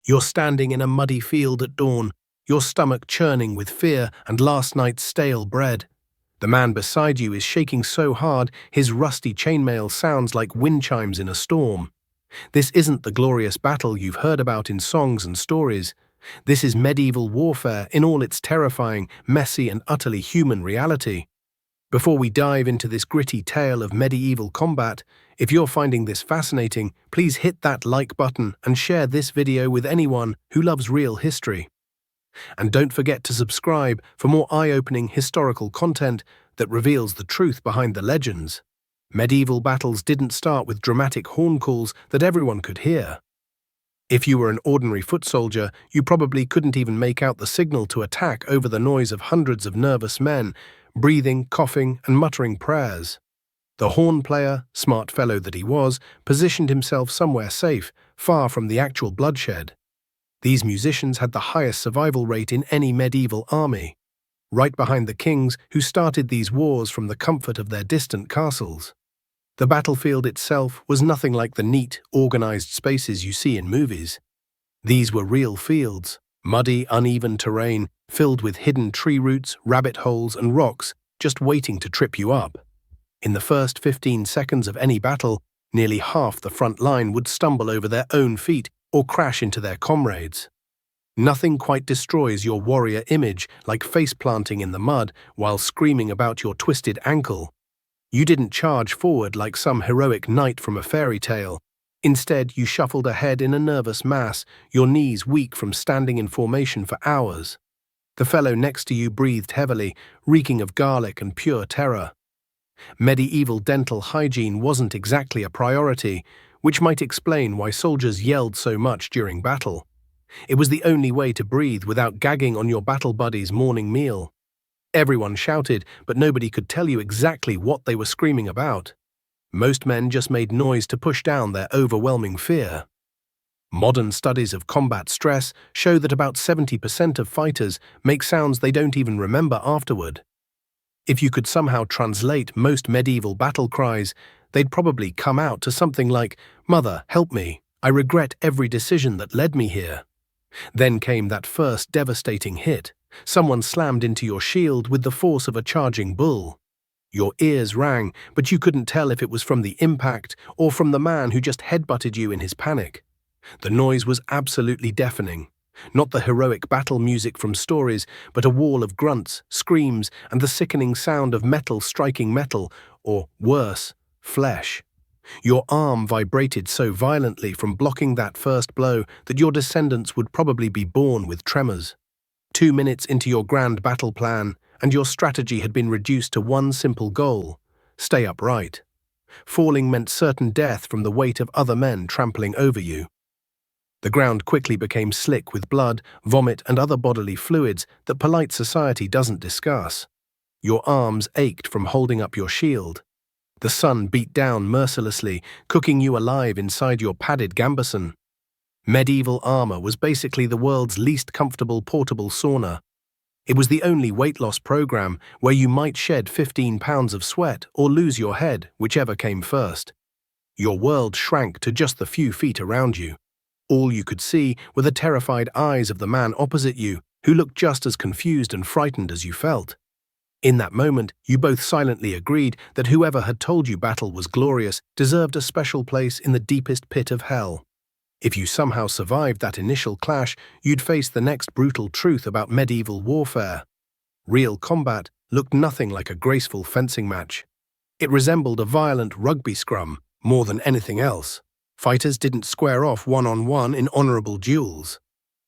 You're standing in a muddy field at dawn, your stomach churning with fear and last night's stale bread. The man beside you is shaking so hard his rusty chainmail sounds like wind chimes in a storm. This isn't the glorious battle you've heard about in songs and stories. This is medieval warfare in all its terrifying, messy and utterly human reality. Before we dive into this gritty tale of medieval combat, if you're finding this fascinating, please hit that like button and share this video with anyone who loves real history. And don't forget to subscribe for more eye-opening historical content that reveals the truth behind the legends. Medieval battles didn't start with dramatic horn calls that everyone could hear. If you were an ordinary foot soldier, you probably couldn't even make out the signal to attack over the noise of hundreds of nervous men, breathing, coughing, and muttering prayers. The horn player, smart fellow that he was, positioned himself somewhere safe, far from the actual bloodshed. These musicians had the highest survival rate in any medieval army, right behind the kings who started these wars from the comfort of their distant castles. The battlefield itself was nothing like the neat, organized spaces you see in movies. These were real fields, muddy, uneven terrain, filled with hidden tree roots, rabbit holes, and rocks just waiting to trip you up. In the first 15 seconds of any battle, nearly half the front line would stumble over their own feet or crash into their comrades. Nothing quite destroys your warrior image like face-planting in the mud while screaming about your twisted ankle. You didn't charge forward like some heroic knight from a fairy tale. Instead, you shuffled ahead in a nervous mass, your knees weak from standing in formation for hours. The fellow next to you breathed heavily, reeking of garlic and pure terror. Medieval dental hygiene wasn't exactly a priority, which might explain why soldiers yelled so much during battle. It was the only way to breathe without gagging on your battle buddy's morning meal. Everyone shouted, but nobody could tell you exactly what they were screaming about. Most men just made noise to push down their overwhelming fear. Modern studies of combat stress show that about 70% of fighters make sounds they don't even remember afterward. If you could somehow translate most medieval battle cries, they'd probably come out to something like, "Mother, help me. I regret every decision that led me here." Then came that first devastating hit. Someone slammed into your shield with the force of a charging bull. Your ears rang, but you couldn't tell if it was from the impact or from the man who just headbutted you in his panic. The noise was absolutely deafening. Not the heroic battle music from stories, but a wall of grunts, screams, and the sickening sound of metal striking metal, or worse, flesh. Your arm vibrated so violently from blocking that first blow that your descendants would probably be born with tremors. 2 minutes into your grand battle plan, and your strategy had been reduced to one simple goal: stay upright. Falling meant certain death from the weight of other men trampling over you. The ground quickly became slick with blood, vomit, and other bodily fluids that polite society doesn't discuss. Your arms ached from holding up your shield. The sun beat down mercilessly, cooking you alive inside your padded gambeson. Medieval armor was basically the world's least comfortable portable sauna. It was the only weight loss program where you might shed 15 pounds of sweat or lose your head, whichever came first. Your world shrank to just the few feet around you. All you could see were the terrified eyes of the man opposite you, who looked just as confused and frightened as you felt. In that moment, you both silently agreed that whoever had told you battle was glorious deserved a special place in the deepest pit of hell. If you somehow survived that initial clash, you'd face the next brutal truth about medieval warfare. Real combat looked nothing like a graceful fencing match. It resembled a violent rugby scrum more than anything else. Fighters didn't square off one-on-one in honorable duels.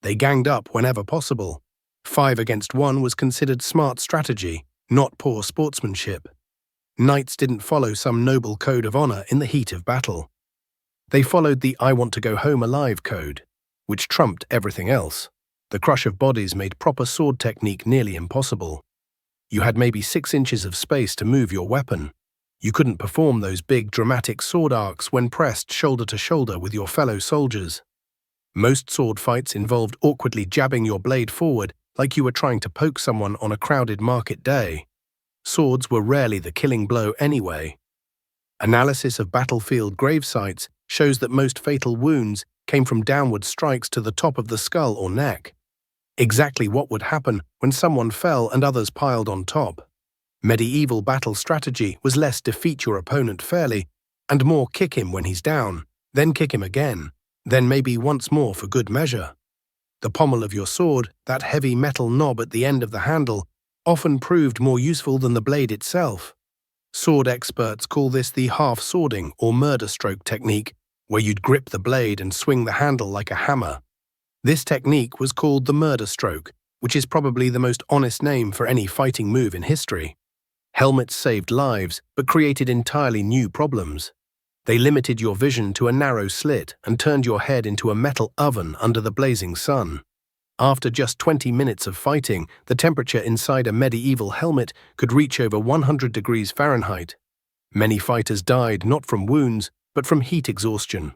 They ganged up whenever possible. 5 against 1 was considered smart strategy, not poor sportsmanship. Knights didn't follow some noble code of honor in the heat of battle. They followed the "I want to go home alive" code, which trumped everything else. The crush of bodies made proper sword technique nearly impossible. You had maybe 6 inches of space to move your weapon. You couldn't perform those big, dramatic sword arcs when pressed shoulder to shoulder with your fellow soldiers. Most sword fights involved awkwardly jabbing your blade forward like you were trying to poke someone on a crowded market day. Swords were rarely the killing blow anyway. Analysis of battlefield grave sites shows that most fatal wounds came from downward strikes to the top of the skull or neck. Exactly what would happen when someone fell and others piled on top. Medieval battle strategy was less defeat your opponent fairly and more kick him when he's down, then kick him again, then maybe once more for good measure. The pommel of your sword, that heavy metal knob at the end of the handle, often proved more useful than the blade itself. Sword experts call this the half-swording or murder stroke technique, where you'd grip the blade and swing the handle like a hammer. This technique was called the murder stroke, which is probably the most honest name for any fighting move in history. Helmets saved lives, but created entirely new problems. They limited your vision to a narrow slit and turned your head into a metal oven under the blazing sun. After just 20 minutes of fighting, the temperature inside a medieval helmet could reach over 100 degrees Fahrenheit. Many fighters died not from wounds, but from heat exhaustion.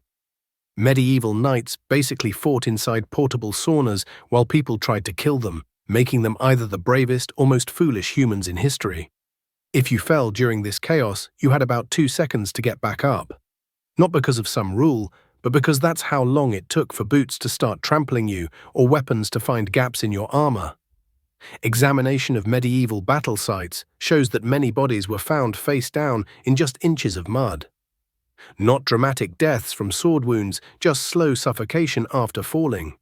Medieval knights basically fought inside portable saunas while people tried to kill them, making them either the bravest or most foolish humans in history. If you fell during this chaos, you had about 2 seconds to get back up. Not because of some rule, but because that's how long it took for boots to start trampling you or weapons to find gaps in your armor. Examination of medieval battle sites shows that many bodies were found face down in just inches of mud. Not dramatic deaths from sword wounds, just slow suffocation after falling.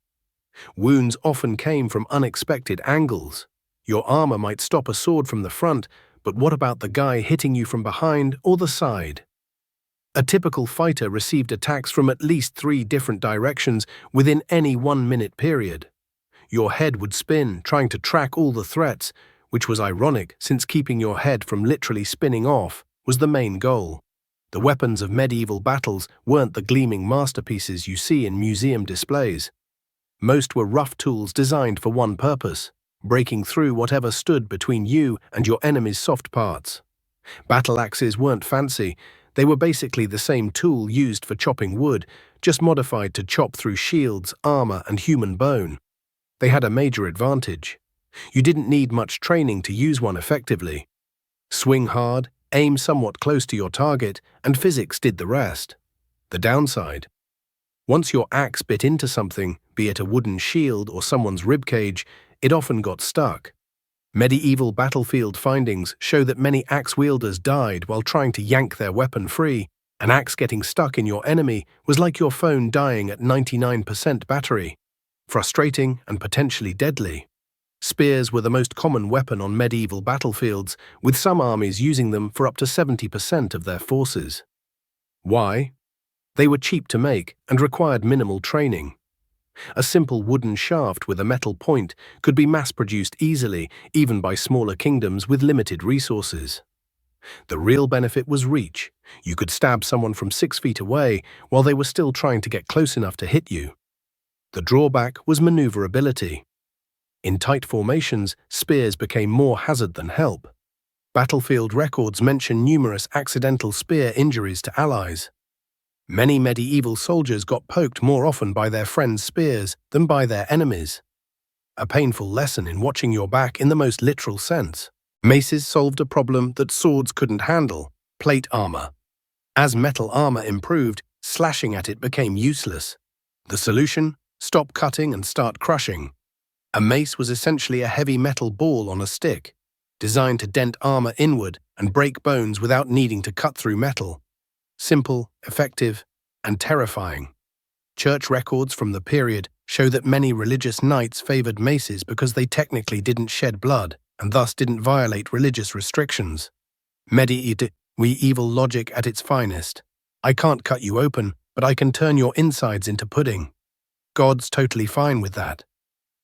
Wounds often came from unexpected angles. Your armor might stop a sword from the front, but what about the guy hitting you from behind or the side? A typical fighter received attacks from at least 3 different directions within any 1-minute period. Your head would spin, trying to track all the threats, which was ironic since keeping your head from literally spinning off was the main goal. The weapons of medieval battles weren't the gleaming masterpieces you see in museum displays. Most were rough tools designed for one purpose: breaking through whatever stood between you and your enemy's soft parts. Battle axes weren't fancy. They were basically the same tool used for chopping wood, just modified to chop through shields, armor, and human bone. They had a major advantage. You didn't need much training to use one effectively. Swing hard, aim somewhat close to your target, and physics did the rest. The downside: once your axe bit into something, be it a wooden shield or someone's ribcage, it often got stuck. Medieval battlefield findings show that many axe wielders died while trying to yank their weapon free. An axe getting stuck in your enemy was like your phone dying at 99% battery. Frustrating and potentially deadly. Spears were the most common weapon on medieval battlefields, with some armies using them for up to 70% of their forces. Why? They were cheap to make and required minimal training. A simple wooden shaft with a metal point could be mass-produced easily, even by smaller kingdoms with limited resources. The real benefit was reach. You could stab someone from 6 feet away while they were still trying to get close enough to hit you. The drawback was maneuverability. In tight formations, spears became more hazard than help. Battlefield records mention numerous accidental spear injuries to allies. Many medieval soldiers got poked more often by their friends' spears than by their enemies. A painful lesson in watching your back in the most literal sense. Maces solved a problem that swords couldn't handle: plate armor. As metal armor improved, slashing at it became useless. The solution? Stop cutting and start crushing. A mace was essentially a heavy metal ball on a stick, designed to dent armor inward and break bones without needing to cut through metal. Simple, effective, and terrifying. Church records from the period show that many religious knights favored maces because they technically didn't shed blood and thus didn't violate religious restrictions. Medieval logic at its finest. I can't cut you open, but I can turn your insides into pudding. God's totally fine with that.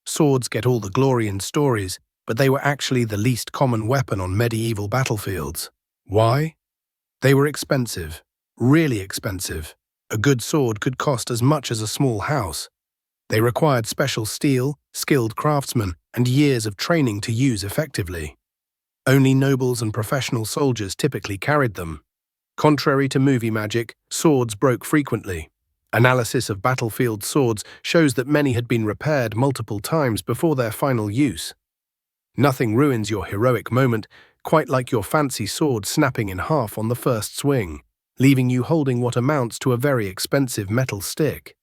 Swords get all the glory in stories, but they were actually the least common weapon on medieval battlefields. Why? They were expensive. Really expensive. A good sword could cost as much as a small house. They required special steel, skilled craftsmen, and years of training to use effectively. Only nobles and professional soldiers typically carried them. Contrary to movie magic, swords broke frequently. Analysis of battlefield swords shows that many had been repaired multiple times before their final use. Nothing ruins your heroic moment quite like your fancy sword snapping in half on the first swing, leaving you holding what amounts to a very expensive metal stick.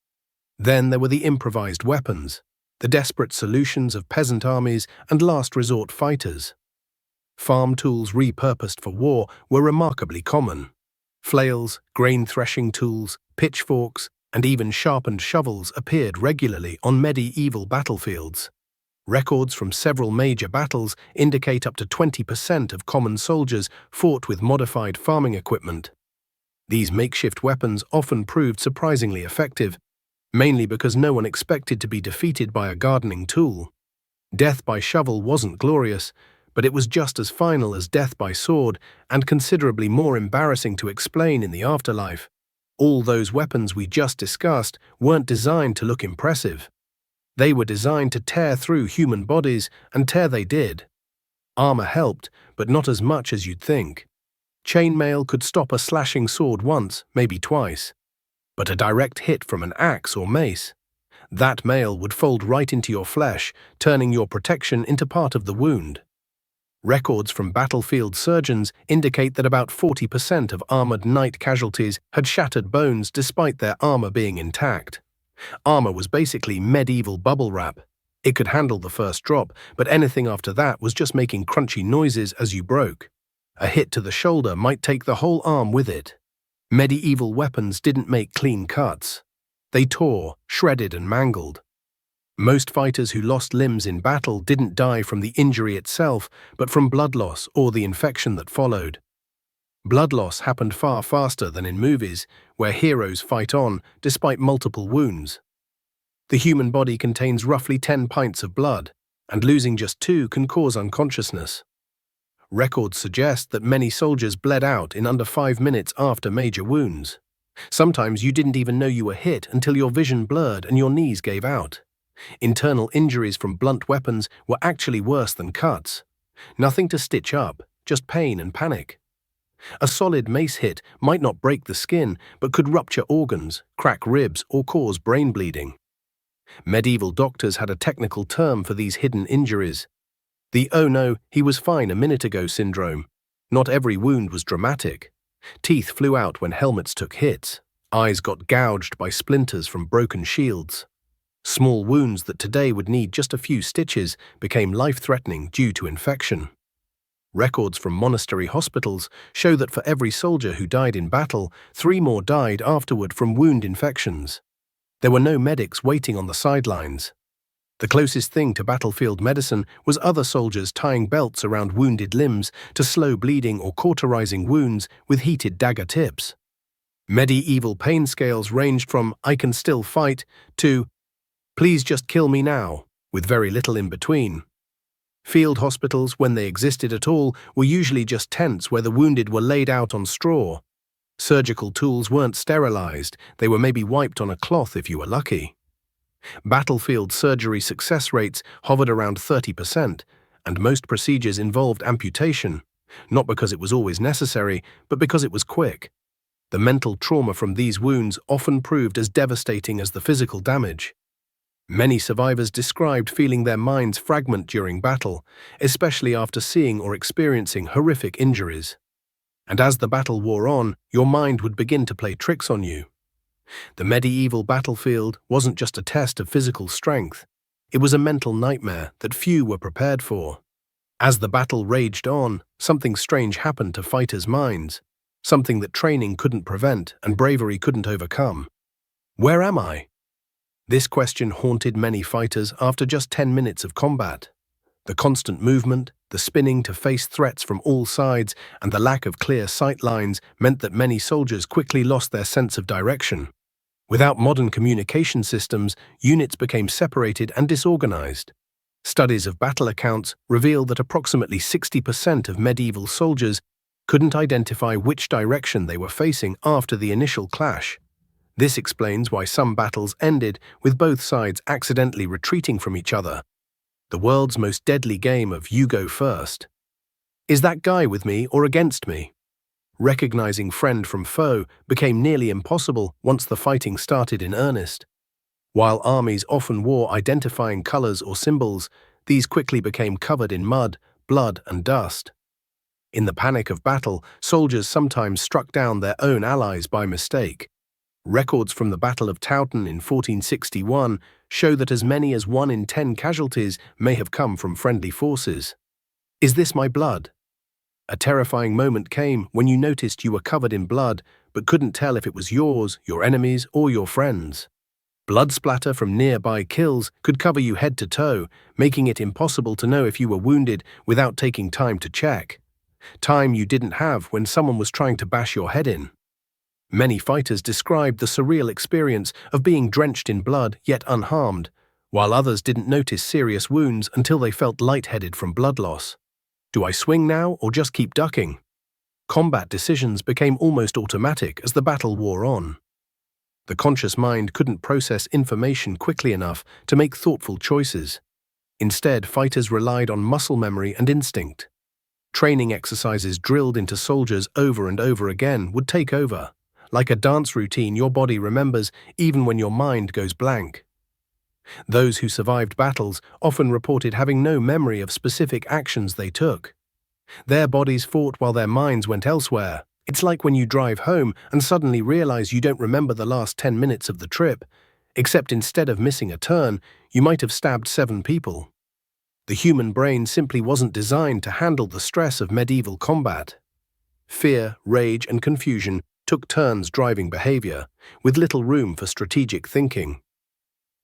Then there were the improvised weapons, the desperate solutions of peasant armies and last resort fighters. Farm tools repurposed for war were remarkably common. Flails, grain threshing tools, pitchforks, and even sharpened shovels appeared regularly on medieval battlefields. Records from several major battles indicate up to 20% of common soldiers fought with modified farming equipment. These makeshift weapons often proved surprisingly effective, mainly because no one expected to be defeated by a gardening tool. Death by shovel wasn't glorious, but it was just as final as death by sword and considerably more embarrassing to explain in the afterlife. All those weapons we just discussed weren't designed to look impressive. They were designed to tear through human bodies, and tear they did. Armor helped, but not as much as you'd think. Chainmail could stop a slashing sword once, maybe twice. But a direct hit from an axe or mace, that mail would fold right into your flesh, turning your protection into part of the wound. Records from battlefield surgeons indicate that about 40% of armored knight casualties had shattered bones despite their armor being intact. Armor was basically medieval bubble wrap. It could handle the first drop, but anything after that was just making crunchy noises as you broke. A hit to the shoulder might take the whole arm with it. Medieval weapons didn't make clean cuts. They tore, shredded, and mangled. Most fighters who lost limbs in battle didn't die from the injury itself, but from blood loss or the infection that followed. Blood loss happened far faster than in movies, where heroes fight on despite multiple wounds. The human body contains roughly 10 pints of blood, and losing just 2 can cause unconsciousness. Records suggest that many soldiers bled out in under 5 minutes after major wounds. Sometimes you didn't even know you were hit until your vision blurred and your knees gave out. Internal injuries from blunt weapons were actually worse than cuts. Nothing to stitch up, just pain and panic. A solid mace hit might not break the skin, but could rupture organs, crack ribs, or cause brain bleeding. Medieval doctors had a technical term for these hidden injuries: the "oh no, he was fine a minute ago" syndrome. Not every wound was dramatic. Teeth flew out when helmets took hits. Eyes got gouged by splinters from broken shields. Small wounds that today would need just a few stitches became life-threatening due to infection. Records from monastery hospitals show that for every soldier who died in battle, 3 more died afterward from wound infections. There were no medics waiting on the sidelines. The closest thing to battlefield medicine was other soldiers tying belts around wounded limbs to slow bleeding or cauterizing wounds with heated dagger tips. Medieval pain scales ranged from "I can still fight" to "please just kill me now," with very little in between. Field hospitals, when they existed at all, were usually just tents where the wounded were laid out on straw. Surgical tools weren't sterilized, they were maybe wiped on a cloth if you were lucky. Battlefield surgery success rates hovered around 30%, and most procedures involved amputation, not because it was always necessary, but because it was quick. The mental trauma from these wounds often proved as devastating as the physical damage. Many survivors described feeling their minds fragment during battle, especially after seeing or experiencing horrific injuries. And as the battle wore on, your mind would begin to play tricks on you. The medieval battlefield wasn't just a test of physical strength, it was a mental nightmare that few were prepared for. As the battle raged on, something strange happened to fighters' minds, something that training couldn't prevent and bravery couldn't overcome. Where am I? This question haunted many fighters after just 10 minutes of combat. The constant movement, the spinning to face threats from all sides, and the lack of clear sight lines meant that many soldiers quickly lost their sense of direction. Without modern communication systems, units became separated and disorganized. Studies of battle accounts reveal that approximately 60% of medieval soldiers couldn't identify which direction they were facing after the initial clash. This explains why some battles ended with both sides accidentally retreating from each other. The world's most deadly game of "you go first." Is that guy with me or against me? Recognizing friend from foe became nearly impossible once the fighting started in earnest. While armies often wore identifying colors or symbols, these quickly became covered in mud, blood, and dust. In the panic of battle, soldiers sometimes struck down their own allies by mistake. Records from the Battle of Towton in 1461 show that as many as 1 in 10 casualties may have come from friendly forces. Is this my blood? A terrifying moment came when you noticed you were covered in blood but couldn't tell if it was yours, your enemies, or your friends. Blood splatter from nearby kills could cover you head to toe, making it impossible to know if you were wounded without taking time to check. Time you didn't have when someone was trying to bash your head in. Many fighters described the surreal experience of being drenched in blood yet unharmed, while others didn't notice serious wounds until they felt lightheaded from blood loss. Do I swing now or just keep ducking? Combat decisions became almost automatic as the battle wore on. The conscious mind couldn't process information quickly enough to make thoughtful choices. Instead, fighters relied on muscle memory and instinct. Training exercises drilled into soldiers over and over again would take over. Like a dance routine, your body remembers even when your mind goes blank. Those who survived battles often reported having no memory of specific actions they took. Their bodies fought while their minds went elsewhere. It's like when you drive home and suddenly realize you don't remember the last 10 minutes of the trip, except instead of missing a turn, you might have stabbed 7 people. The human brain simply wasn't designed to handle the stress of medieval combat. Fear, rage, and confusion took turns driving behavior, with little room for strategic thinking.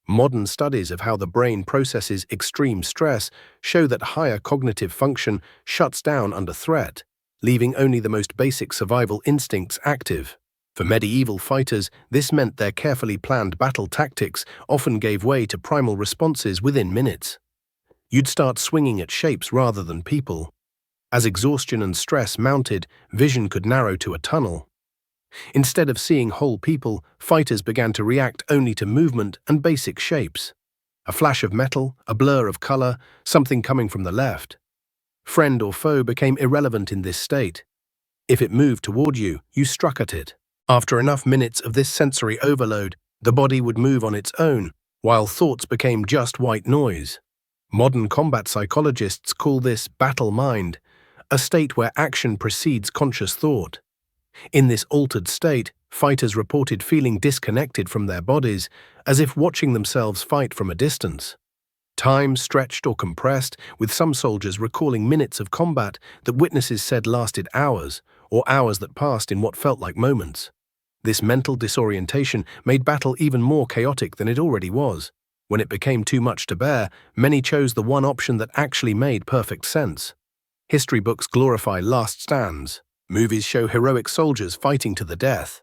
Modern studies of how the brain processes extreme stress show that higher cognitive function shuts down under threat, leaving only the most basic survival instincts active. For medieval fighters, this meant their carefully planned battle tactics often gave way to primal responses within minutes. You'd start swinging at shapes rather than people. As exhaustion and stress mounted, vision could narrow to a tunnel. Instead of seeing whole people, fighters began to react only to movement and basic shapes. A flash of metal, a blur of color, something coming from the left. Friend or foe became irrelevant in this state. If it moved toward you, you struck at it. After enough minutes of this sensory overload, the body would move on its own, while thoughts became just white noise. Modern combat psychologists call this battle mind, a state where action precedes conscious thought. In this altered state, fighters reported feeling disconnected from their bodies, as if watching themselves fight from a distance. Time stretched or compressed, with some soldiers recalling minutes of combat that witnesses said lasted hours, or hours that passed in what felt like moments. This mental disorientation made battle even more chaotic than it already was. When it became too much to bear, many chose the one option that actually made perfect sense. History books glorify last stands. Movies show heroic soldiers fighting to the death.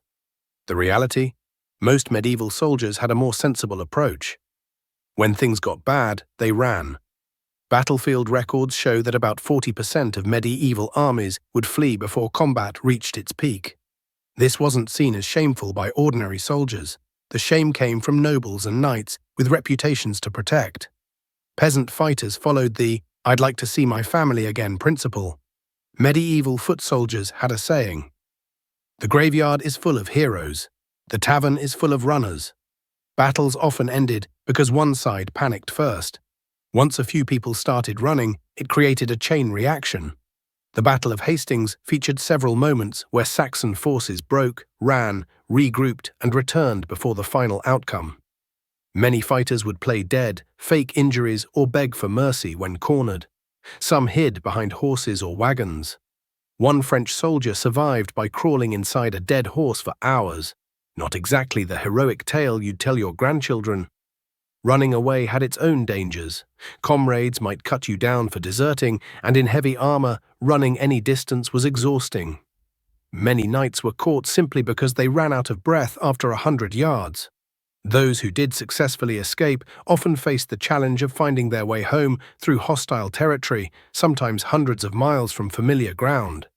The reality? Most medieval soldiers had a more sensible approach. When things got bad, they ran. Battlefield records show that about 40% of medieval armies would flee before combat reached its peak. This wasn't seen as shameful by ordinary soldiers. The shame came from nobles and knights with reputations to protect. Peasant fighters followed the "I'd like to see my family again" principle. Medieval foot soldiers had a saying: "The graveyard is full of heroes. The tavern is full of runners." Battles often ended because one side panicked first. Once a few people started running, it created a chain reaction. The Battle of Hastings featured several moments where Saxon forces broke, ran, regrouped, and returned before the final outcome. Many fighters would play dead, fake injuries, or beg for mercy when cornered. Some hid behind horses or wagons. One French soldier survived by crawling inside a dead horse for hours. Not exactly the heroic tale you'd tell your grandchildren. Running away had its own dangers. Comrades might cut you down for deserting, and in heavy armor, running any distance was exhausting. Many knights were caught simply because they ran out of breath after 100 yards. Those who did successfully escape often faced the challenge of finding their way home through hostile territory, sometimes hundreds of miles from familiar ground.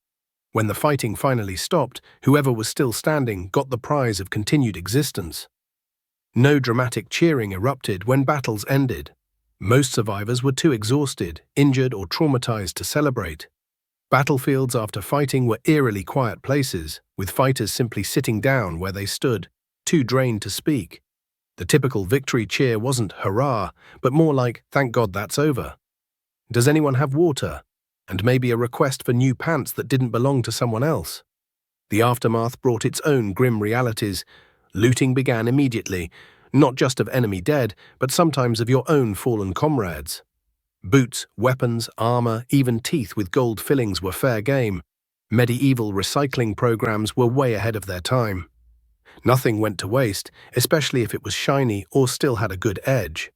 When the fighting finally stopped, whoever was still standing got the prize of continued existence. No dramatic cheering erupted when battles ended. Most survivors were too exhausted, injured, or traumatized to celebrate. Battlefields after fighting were eerily quiet places, with fighters simply sitting down where they stood, too drained to speak. The typical victory cheer wasn't "hurrah," but more like "thank God that's over." "Does anyone have water?" And maybe a request for new pants that didn't belong to someone else. The aftermath brought its own grim realities. Looting began immediately, not just of enemy dead, but sometimes of your own fallen comrades. Boots, weapons, armor, even teeth with gold fillings were fair game. Medieval recycling programs were way ahead of their time. Nothing went to waste, especially if it was shiny or still had a good edge.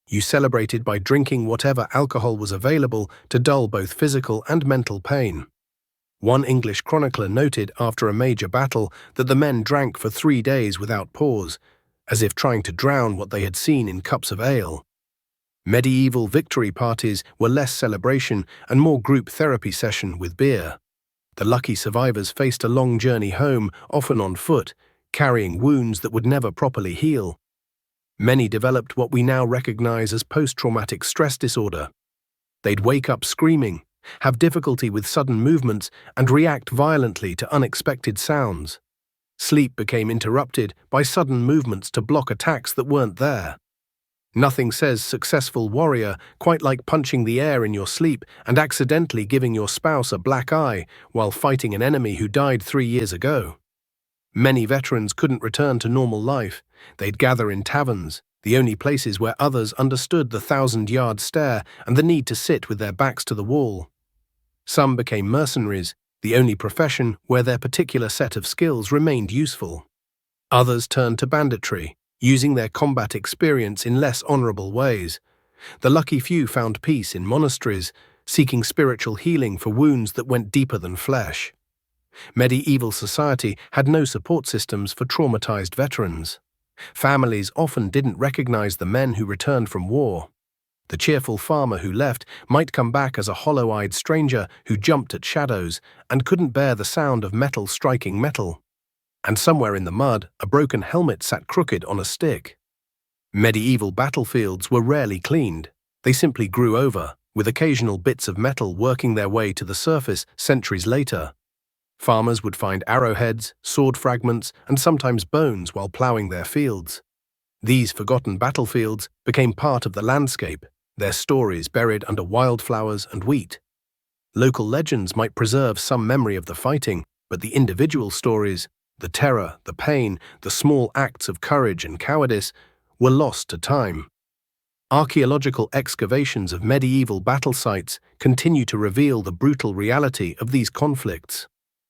You celebrated by drinking whatever alcohol was available to dull both physical and mental pain. One English chronicler noted after a major battle that the men drank for 3 days without pause, as if trying to drown what they had seen in cups of ale. Medieval victory parties were less celebration and more group therapy session with beer. The lucky survivors faced a long journey home, often on foot, carrying wounds that would never properly heal. Many developed what we now recognize as post-traumatic stress disorder. They'd wake up screaming, have difficulty with sudden movements, and react violently to unexpected sounds. Sleep became interrupted by sudden movements to block attacks that weren't there. Nothing says successful warrior quite like punching the air in your sleep and accidentally giving your spouse a black eye while fighting an enemy who died 3 years ago. Many veterans couldn't return to normal life. They'd gather in taverns, the only places where others understood the 1,000-yard stare and the need to sit with their backs to the wall. Some became mercenaries, the only profession where their particular set of skills remained useful. Others turned to banditry, using their combat experience in less honorable ways. The lucky few found peace in monasteries, seeking spiritual healing for wounds that went deeper than flesh. Medieval society had no support systems for traumatized veterans. Families often didn't recognize the men who returned from war. The cheerful farmer who left might come back as a hollow-eyed stranger who jumped at shadows and couldn't bear the sound of metal striking metal. And somewhere in the mud, a broken helmet sat crooked on a stick. Medieval battlefields were rarely cleaned. They simply grew over, with occasional bits of metal working their way to the surface centuries later. Farmers would find arrowheads, sword fragments, and sometimes bones while plowing their fields. These forgotten battlefields became part of the landscape, their stories buried under wildflowers and wheat. Local legends might preserve some memory of the fighting, but the individual stories, the terror, the pain, the small acts of courage and cowardice, were lost to time. Archaeological excavations of medieval battle sites continue to reveal the brutal reality of these conflicts.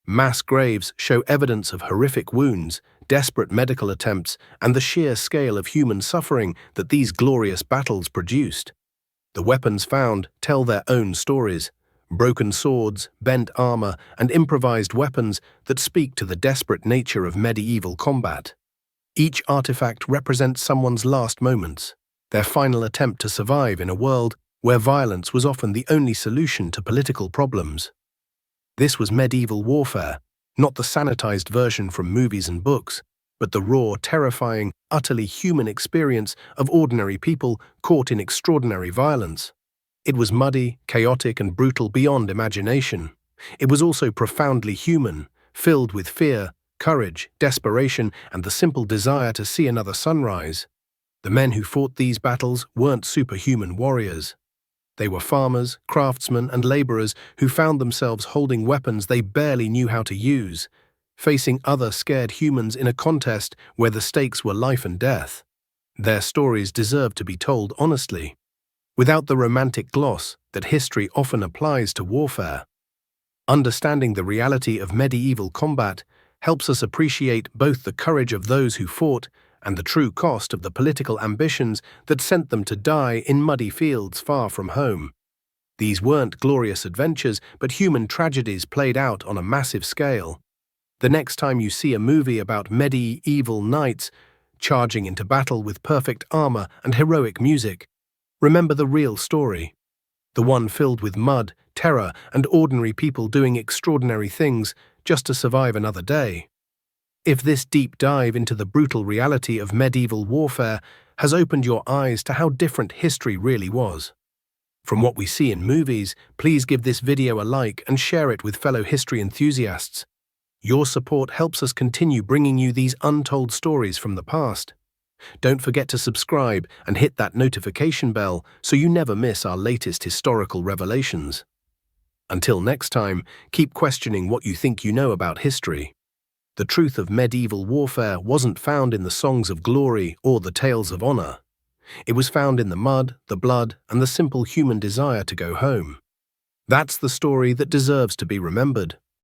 Mass graves show evidence of horrific wounds, desperate medical attempts, and the sheer scale of human suffering that these glorious battles produced. The weapons found tell their own stories: broken swords, bent armor, and improvised weapons that speak to the desperate nature of medieval combat. Each artifact represents someone's last moments, their final attempt to survive in a world where violence was often the only solution to political problems. This was medieval warfare, not the sanitized version from movies and books, but the raw, terrifying, utterly human experience of ordinary people caught in extraordinary violence. It was muddy, chaotic, and brutal beyond imagination. It was also profoundly human, filled with fear, courage, desperation, and the simple desire to see another sunrise. The men who fought these battles weren't superhuman warriors. They were farmers, craftsmen, and laborers who found themselves holding weapons they barely knew how to use, facing other scared humans in a contest where the stakes were life and death. Their stories deserve to be told honestly, without the romantic gloss that history often applies to warfare. Understanding the reality of medieval combat helps us appreciate both the courage of those who fought and the true cost of the political ambitions that sent them to die in muddy fields far from home. These weren't glorious adventures, but human tragedies played out on a massive scale. The next time you see a movie about medieval knights charging into battle with perfect armor and heroic music, remember the real story, the one filled with mud, terror, and ordinary people doing extraordinary things just to survive another day. If this deep dive into the brutal reality of medieval warfare has opened your eyes to how different history really was from what we see in movies, please give this video a like and share it with fellow history enthusiasts. Your support helps us continue bringing you these untold stories from the past. Don't forget to subscribe and hit that notification bell so you never miss our latest historical revelations. Until next time, keep questioning what you think you know about history. The truth of medieval warfare wasn't found in the songs of glory or the tales of honor. It was found in the mud, the blood, and the simple human desire to go home. That's the story that deserves to be remembered.